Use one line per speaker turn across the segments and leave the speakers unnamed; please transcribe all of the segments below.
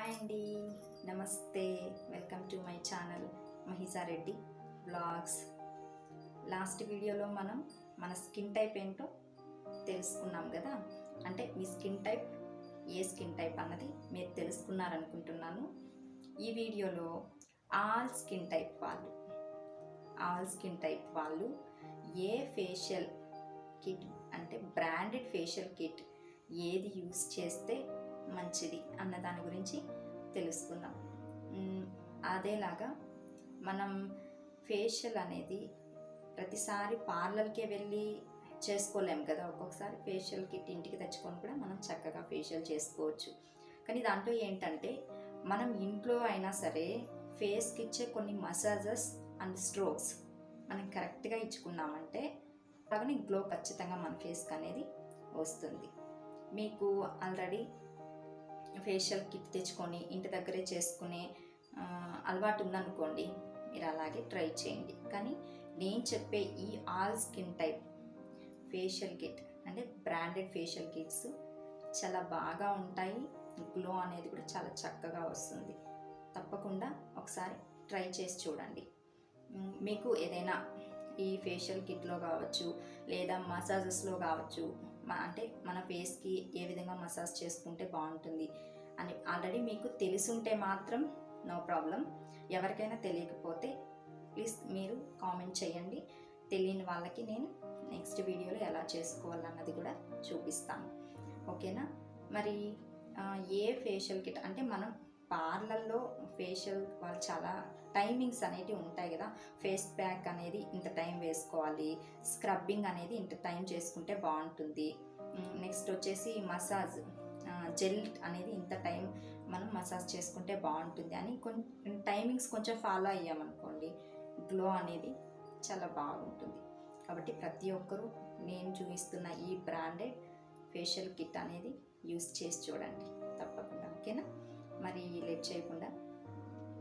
Hi అండి, నమస్తే. Welcome to my channel Mahija Reddy blogs. Last వీడియోలో మనం మన స్కిన్ టైప్ ఏంటో తెలుసుకున్నాం కదా. అంటే మీ స్కిన్ టైప్ ఏ స్కిన్ టైప్ అన్నది మీరు తెలుసుకున్నారనుకుంటున్నాను. ఈ వీడియోలో ఆల్ స్కిన్ టైప్ వాళ్ళు ఏ ఫేషియల్ కిట్ అంటే బ్రాండెడ్ ఫేషియల్ కిట్ ఏది యూస్ చేస్తే మంచిది అన్న దాని గురించి తెలుసుకుందాం. అదేలాగా మనం ఫేషియల్ అనేది ప్రతిసారి పార్లర్కే వెళ్ళి చేసుకోలేము కదా. ఒక్కొక్కసారి ఫేషియల్ కిట్ ఇంటికి తెచ్చుకొని కూడా మనం చక్కగా ఫేషియల్ చేసుకోవచ్చు. కానీ దాంట్లో ఏంటంటే మనం ఇంట్లో అయినా సరే ఫేస్కి ఇచ్చే కొన్ని మసాజెస్ అండ్ స్ట్రోక్స్ మనం కరెక్ట్గా ఇచ్చుకున్నామంటే అలాగని గ్లో ఖచ్చితంగా మన ఫేస్కి అనేది వస్తుంది. మీకు ఆల్రెడీ ఫేషియల్ కిట్ తెచ్చుకొని ఇంటి దగ్గరే చేసుకునే అలవాటు ఉందనుకోండి, మీరు అలాగే ట్రై చేయండి. కానీ నేను చెప్పే ఈ all skin type facial kit అంటే బ్రాండెడ్ ఫేషియల్ కిట్స్ చాలా బాగా ఉంటాయి. గ్లో అనేది కూడా చాలా చక్కగా వస్తుంది. తప్పకుండా ఒకసారి ట్రై చేసి చూడండి. మీకు ఏదైనా ఈ ఫేషియల్ కిట్లో కావచ్చు లేదా మసాజెస్లో కావచ్చు, అంటే మన ఫేస్కి ఏ విధంగా మసాజ్ చేసుకుంటే బాగుంటుంది అని ఆల్రెడీ మీకు తెలిసుంటే మాత్రం నో ప్రాబ్లం. ఎవరికైనా తెలియకపోతే ప్లీజ్ మీరు కామెంట్ చేయండి. తెలియని వాళ్ళకి నేను నెక్స్ట్ వీడియోలో ఎలా చేసుకోవాలన్నది కూడా చూపిస్తాను. ఓకేనా? మరి ఏ ఫేషియల్ కిట్ అంటే మనం పార్లర్లో ఫేషియల్ వాళ్ళు చాలా టైమింగ్స్ అనేటివి ఉంటాయి కదా. ఫేస్ ప్యాక్ అనేది ఇంత టైం వేసుకోవాలి, స్క్రబ్బింగ్ అనేది ఇంత టైం చేసుకుంటే బాగుంటుంది, నెక్స్ట్ వచ్చేసి మసాజ్ జెల్ అనేది ఇంత టైం మనం మసాజ్ చేసుకుంటే బాగుంటుంది అని కొన్ని టైమింగ్స్ కొంచెం ఫాలో అయ్యామనుకోండి, గ్లో అనేది చాలా బాగుంటుంది. కాబట్టి ప్రతి ఒక్కరూ నేను చూపిస్తున్న ఈ బ్రాండెడ్ ఫేషియల్ కిట్ అనేది యూస్ చేసి చూడండి తప్పకుండా. ఓకేనా? మరి లేట్ చేయకుండా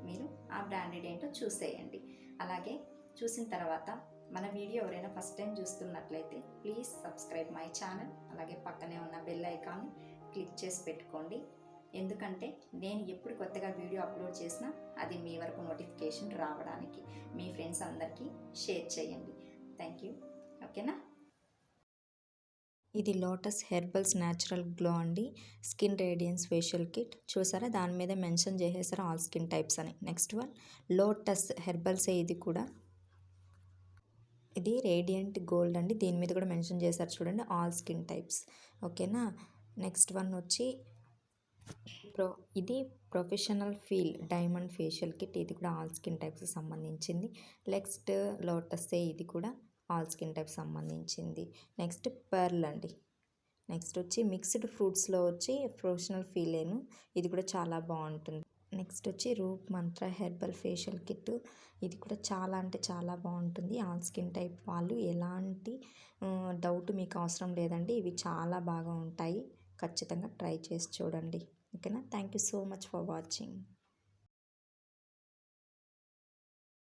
మీరు ఆ బ్రాండెడ్ ఏంటో చూసేయండి. అలాగే చూసిన తర్వాత మన వీడియో ఎవరైనా ఫస్ట్ టైం చూస్తున్నట్లయితే ప్లీజ్ సబ్స్క్రైబ్ మై ఛానల్. అలాగే పక్కనే ఉన్న బెల్ ఐకాన్ని క్లిక్ చేసి పెట్టుకోండి. ఎందుకంటే నేను ఎప్పుడు కొత్తగా వీడియో అప్లోడ్ చేసినా అది మీ వరకు నోటిఫికేషన్ రావడానికి. మీ ఫ్రెండ్స్ అందరికీ షేర్ చేయండి. Thank you. ఓకేనా?
ఇది లోటస్ హెర్బల్స్ న్యాచురల్ గ్లో అండి, స్కిన్ రేడియన్స్ ఫేషియల్ కిట్. చూసారా, దాని మీద మెన్షన్ చేసేసారు ఆల్ స్కిన్ టైప్స్ అని. నెక్స్ట్ వన్ లోటస్ హెర్బల్సే, ఇది కూడా ఇది రేడియంట్ గోల్డ్ అండి, దీని మీద కూడా మెన్షన్ చేశారు చూడండి, ఆల్ స్కిన్ టైప్స్. ఓకేనా? నెక్స్ట్ వన్ వచ్చి ఇది professional feel diamond facial kit. ఇది కూడా ఆల్ స్కిన్ టైప్స్కి సంబంధించింది. నెక్స్ట్ లోటస్సే, ఇది కూడా ఆల్ స్కిన్ టైప్ సంబంధించింది. నెక్స్ట్ పర్ల్ అండి. నెక్స్ట్ వచ్చి మిక్స్డ్ ఫ్రూట్స్లో వచ్చి ప్రొఫెషనల్ ఫీలేను, ఇది కూడా చాలా బాగుంటుంది. నెక్స్ట్ వచ్చి రూప్ మంత్ర హెర్బల్ ఫేషియల్ కిట్. ఇది కూడా చాలా అంటే చాలా బాగుంటుంది. ఆల్ స్కిన్ టైప్ వాళ్ళు ఎలాంటి డౌట్ మీకు అవసరం లేదండి, ఇవి చాలా బాగా ఉంటాయి. ఖచ్చితంగా ట్రై చేసి చూడండి. ఓకేనా? Thank you so much for watching.